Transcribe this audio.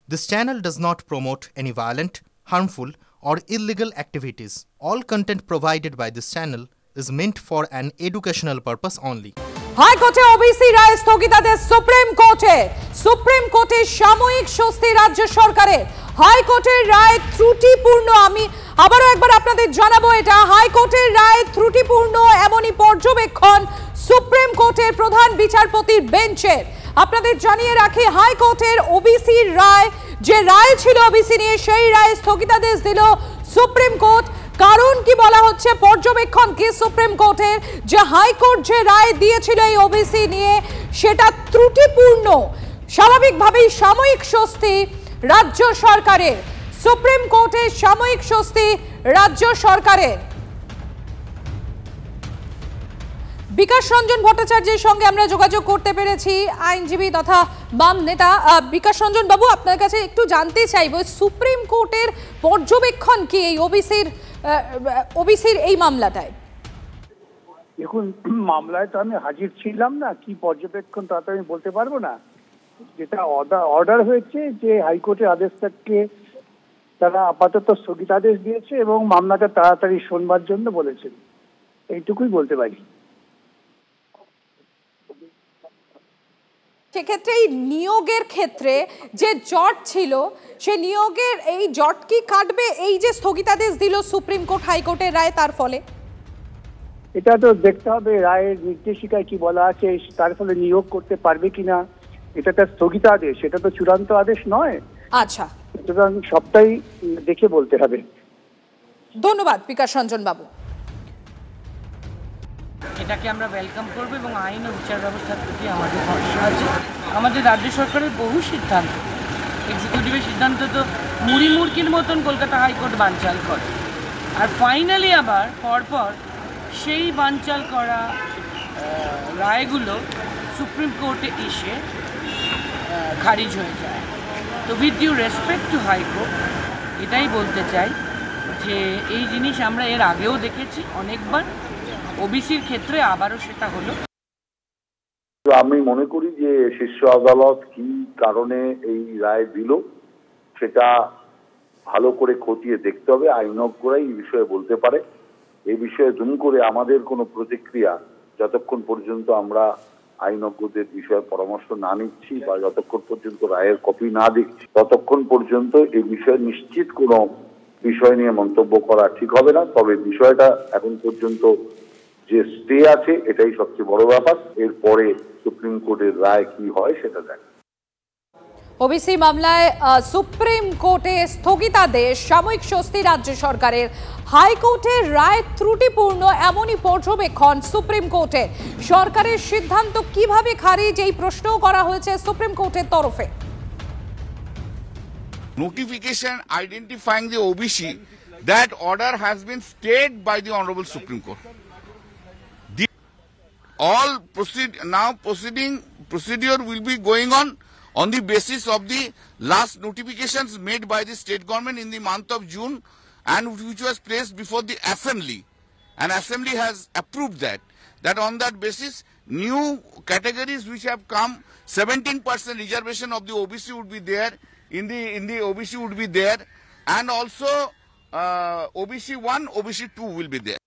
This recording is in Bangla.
This channel does not promote any violent, harmful, or illegal activities. All content provided by this channel is meant for an educational purpose only. হাইকোর্টে ওবিসি রায় স্থগিতাদেশ সুপ্রিম কোর্টে সাময়িক স্বস্তি রাজ্য সরকারের। হাইকোর্টের রায় ত্রুটিপূর্ণ। আমি আবারও একবার আপনাদের জানাবো, এটা হাইকোর্টের রায় ত্রুটিপূর্ণ এমনই পর্যবেক্ষণ সুপ্রিম কোর্টের প্রধান বিচারপতির বেঞ্চের। আপনাদের জানিয়ে রাখি, হাইকোর্টের ওবিসি রায়, যে রায় ছিল ওবিসি নিয়ে, সেই রায় স্থগিতাদেশ দিল সুপ্রিম কোর্ট। কারণ কি বলা হচ্ছে, পর্যবেক্ষণ কি সুপ্রিম কোর্টের, যে হাইকোর্ট যে রায় দিয়েছিল এই ওবিসি নিয়ে সেটা ত্রুটিপূর্ণ। স্বাভাবিকভাবেই সাময়িক স্বস্তি রাজ্য সরকারের। সুপ্রিম কোর্টের সাময়িক স্বস্তি রাজ্য সরকারের। বিকাশ রঞ্জন ভট্টাচার্যের সঙ্গে আমরা যোগাযোগ করতে পেরেছি, আইনজীবী তথা বাম নেতা। বিকাশ রঞ্জন বাবু, আপনার কাছে একটু জানতে চাইব, সুপ্রিম কোর্টের পর্যবেক্ষণ কি এই ওবিসির এই মামলাটায়? দেখুন, মামলায় তো আমি হাজির ছিলাম না, কি পর্যবেক্ষণ তা তো আমি বলতে পারবো না। যেটা অর্ডার হয়েছে যে হাইকোর্টের আদেশটাকে তারা আপাতত স্থগিতাদেশ দিয়েছে এবং মামলাটা তাড়াতাড়ি শোনবার জন্য বলেছেন, এইটুকুই বলতে পারি। সেক্ষেত্রে এই নিয়োগের ক্ষেত্রে যে জট ছিল, সে নিয়োগের এই জট কি কাটবে এই যে স্থগিতাদেশ দিল সুপ্রিম কোর্ট হাইকোর্টের রায়, তার ফলে? এটা তো দেখতে হবে রায়ের নির্দেশিকায় কি বলা আছে, তার ফলে নিয়োগ করতে পারবে কিনা। এটা তো স্থগিতাদেশ, এটা তো চূড়ান্ত আদেশ নয়। আচ্ছা, সুতরাং সবটাই দেখে বলতে হবে। ধন্যবাদ বিকাশ রঞ্জন বাবু। এটাকে আমরা ওয়েলকাম করব এবং আইন ও বিচার ব্যবস্থার প্রতি আমাদের ভরসা আছে। আমাদের রাজ্য সরকারের বহু সিদ্ধান্ত, এক্সিকিউটিভের সিদ্ধান্ত তো মুড়ি মুড়কির মতন কলকাতা হাইকোর্ট বানচাল করে, আর ফাইনালি আবার পরপর সেই বানচাল করা রায়গুলো সুপ্রিম কোর্টে এসে খারিজ হয়ে যায়। তো with due respect to high court, এটাই বলতে চাই যে এই জিনিস আমরা এর আগেও দেখেছি অনেকবার, ওবিসির ক্ষেত্রে আবারও সেটা হলো। আমি মনে করি যে শীর্ষ আদালত কি কারণে এই রায় দিল সেটা ভালো করে খতিয়ে দেখতে হবে। আইনজ্ঞরাই এই বিষয়ে বলতে পারে। এই বিষয়ে দুম করে আমাদের কোনো প্রতিক্রিয়া যতক্ষণ পর্যন্ত আমরা আইনজ্ঞদের বিষয়ে পরামর্শ না নিচ্ছি বা যতক্ষণ পর্যন্ত রায়ের কপি না দেখছি, ততক্ষণ পর্যন্ত এই বিষয়ে নিশ্চিত কোনো বিষয় নিয়ে মন্তব্য করা ঠিক হবে না। তবে বিষয়টা এখন পর্যন্ত যে স্টে আছে, এটাই সবচেয়ে বড় ব্যাপার। এরপরে সুপ্রিম কোর্টের রায় কি হয় সেটা দেখ। ওবিসি মামলায় সুপ্রিম কোর্টে স্থগিতাদেশ, সাময়িক স্বস্তি রাজ্য সরকারের। হাইকোর্টের রায় ত্রুটিপূর্ণ এমনই পর্যবেক্ষণ সুপ্রিম কোর্টে। সরকারের সিদ্ধান্ত কিভাবে খারিজ, এই প্রশ্নও করা হয়েছে সুপ্রিম কোর্টের তরফে। Notification identifying the OBC, that order has been stayed by the Honorable Supreme Court. All procedure will be going on the basis of the last notifications made by the state government in the month of June, and which was placed before the assembly, and assembly has approved that on that basis new categories which have come, 17% reservation of the OBC would be there, in the OBC would be there, and also OBC 1, OBC 2 will be there.